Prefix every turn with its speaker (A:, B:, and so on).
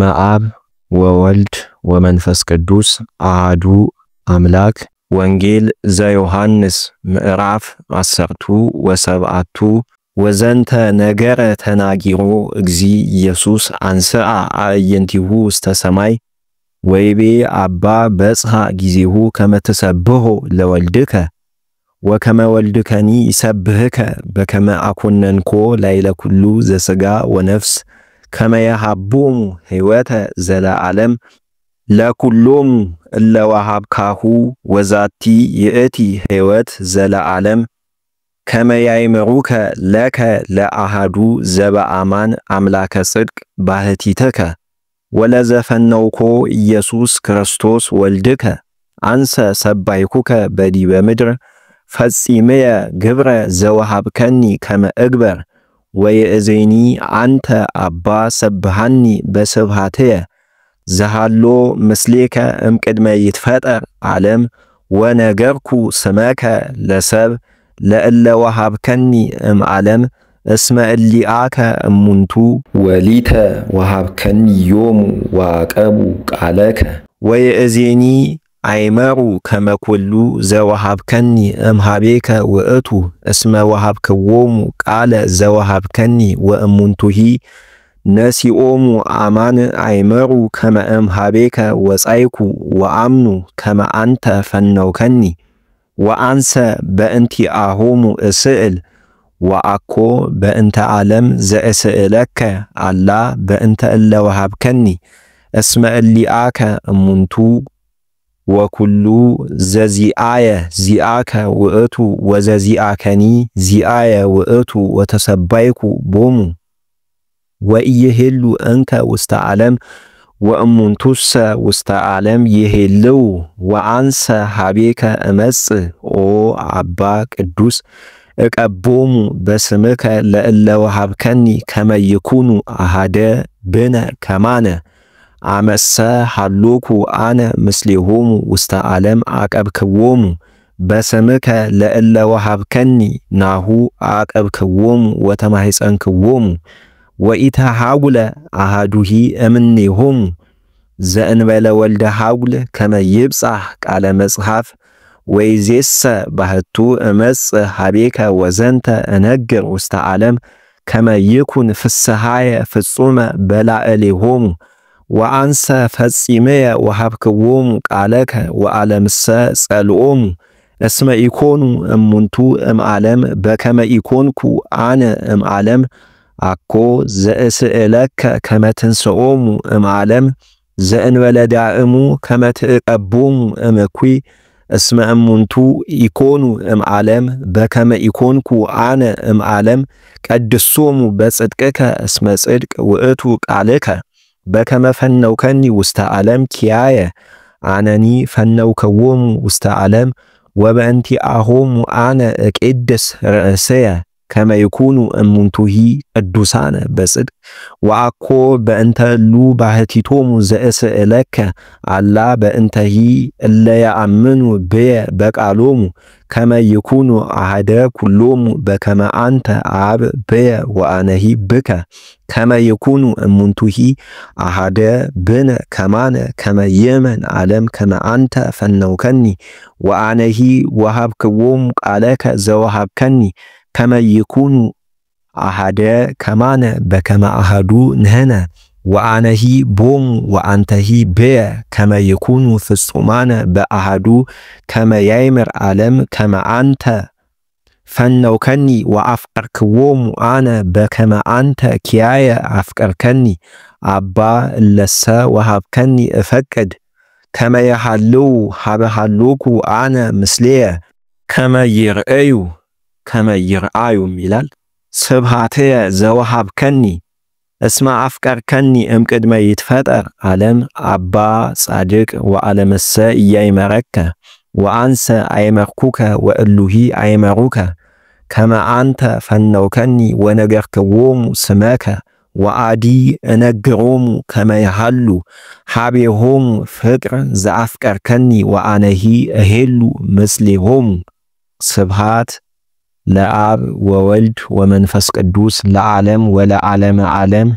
A: በስመ አብ ወወልድ ወመንፈስ ቅዱስ አሐዱ አምላክ። ወንጌል ዘዮሐንስ ምዕራፍ 17 ወዘንተ ነገረ ተናጊሮ እግዚ ኢየሱስ አንሥአ አዕይንቲሁ ውስተ ሰማይ ወይቤ አባ በጽሐ ጊዜሁ ከመ ትሰብሖ ለወልድከ ወከመ ወልድከኒ ይሰብሕከ በከመ አኮነንኮ ላዕለ ኩሉ ዘሥጋ ወነፍስ ከመ የሃቦሙ ሕይወተ ዘለዓለም ለኩሎሙ እለ ወሀብካሁ ወዛቲ ይእቲ ሕይወት ዘለዓለም ከመ ያእምሩከ ለከ ለአሐዱ ዘበአማን አምላከ ጽድቅ ባሕቲትከ ወለዘፈነውኮ ኢየሱስ ክርስቶስ ወልድከ አንሰ ሰባይኩከ በዲበ ምድር ፈጺምየ ግብረ ዘወሃብከኒ ከመ እግበር ወየእዜኒ አንተ አባ ሰብሃኒ በስብሃትየ ዘሃሎ ምስሌከ እምቅድመ ይትፈጠር ዓለም ወነገርኩ ስመከ ለሰብ ለእለ ወሃብከኒ እምዓለም እስመ እሊአከ እሙንቱ ወሊተ ወሃብከኒ ዮሙ ወአቀቡ ቃለከ ወየእዜኒ አይመሩ ከመ ኩሉ ዘወሃብከኒ እምሃቤከ ውእቱ እስመ ወሃብክዎሙ ቃለ ዘወሃብከኒ ወእሙንቱሂ ነሲኦሙ አማን አይመሩ ከመ እምሃቤከ ወጻይኩ ወአምኑ ከመ አንተ ፈነውከኒ ወአንሰ በእንቲአሆሙ እስእል ወአኮ በእንተ ዓለም ዘእስእለከ አላ በእንተ እለ ወሃብከኒ እስመ እሊአከ እሙንቱ ወኩሉ ዘዚአየ ዚአከ ውእቱ ወዘዚአከኒ ዚአየ ውእቱ ወተሰባይኩ ቦሙ ወኢይሄሉ እንከ ውስተ ዓለም ወእሙንቱሰ ውስተ ዓለም ይሄልው ወአንሰ ሀቤከ እመጽእ ኦ አባ ቅዱስ እቀቦሙ በስምከ ለእለ ወሃብከኒ ከመ ይኩኑ አሐደ ብነ ከማነ አመሰ ሀሎኩ አነ ምስሌሆሙ ውስተ ዓለም አቀብክዎሙ በስምከ ለእለ ወሃብከኒ ናሁ አቀብክዎሙ ወተማሕፀንክዎሙ ወኢተሐውለ አሐዱሂ እምኔሆሙ ዘእንበለ ወልደ ሐውል ከመ ይብጻሕ ቃለ መጽሐፍ ወይዜሰ ባሕቱ እመጽእ ሀቤከ ወዘንተ እነግር ውስተ ዓለም ከመ ይኩን ፍስሓየ ፍጹመ በላዕሌሆሙ ወአንሰ ፈጺምየ ወሃብክዎሙ ቃለከ ወዓለምሰ ጸልኦሙ እስመ ኢኮኑ እሙንቱ እምዓለም በከመ ኢኮንኩ አነ እምዓለም አኮ ዘእስእለከ ከመ ትንሥኦሙ እምዓለም ዘእንበለ ዳእሙ ከመ ትዕቀቦሙ እምኩይ እስመ እሙንቱ ኢኮኑ እምዓለም በከመ ኢኮንኩ አነ እምዓለም ቀድሶሙ በጽድቅከ እስመ ጽድቅ ውእቱ ቃልከ በከመ ፈነውከኒ ውስተ ዓለም ኪያየ አነኒ ፈነውክዎሙ ውስተ ዓለም ወበእንቲአሆሙ አነ እቄድስ ርእስየ ከመ ይኩኑ እሙንቱሂ ቅዱሳነ በጽድቅ ወአኮ በእንተ እሉ ባሕቲቶሙ ዘእስእለከ አላ በእንተሂ እለ ያአምኑ ብየ በቃሎሙ ከመ ይኩኑ አሐደ ኩሎሙ በከመ አንተ አብ ብየ ወአነሂ ብከ ከመ ይኩኑ እሙንቱሂ አሐደ ብነ ከማነ ከመ ይእመን ዓለም ከመ አንተ ፈነውከኒ ወአነሂ ወሃብክዎሙ ቃለከ ዘወሃብከኒ ከመ ይኩኑ አሐደ ከማነ በከመ አሐዱ ንሕነ ወአነሂ ቦሙ ወአንተሂ ብየ ከመ ይኩኑ ፍጹማነ በአሐዱ ከመ ያእምር ዓለም ከመ አንተ ፈነውከኒ ወአፍቀርክዎሙ አነ በከመ አንተ ኪያየ አፍቀርከኒ አባ እለሰ ወሃብከኒ እፈቅድ ከመ የሃልው ሀበ ሀሎኩ አነ ምስሌየ ከመ ይርአዩ ከመ ይርአዩም ይላል ስብሃትየ ዘወሃብከኒ እስመ አፍቀርከኒ እምቅድመ ይትፈጠር ዓለም አባ ጻድቅ ወዓለምሰ ኢያእመረከ ወአንሰ አእመርኩከ ወእሉሂ አእመሩከ ከመ አንተ ፈነውከኒ ወነገርክዎሙ ስመከ ወአዲ እነግሮሙ ከመ ይሃሉ ሀቤሆሙ ፍቅር ዘአፍቀርከኒ ወአነሂ እሄሉ ምስሌሆሙ። ስብሃት ለአብ ወወልድ ወመንፈስ ቅዱስ ለዓለም ወለዓለመ ዓለም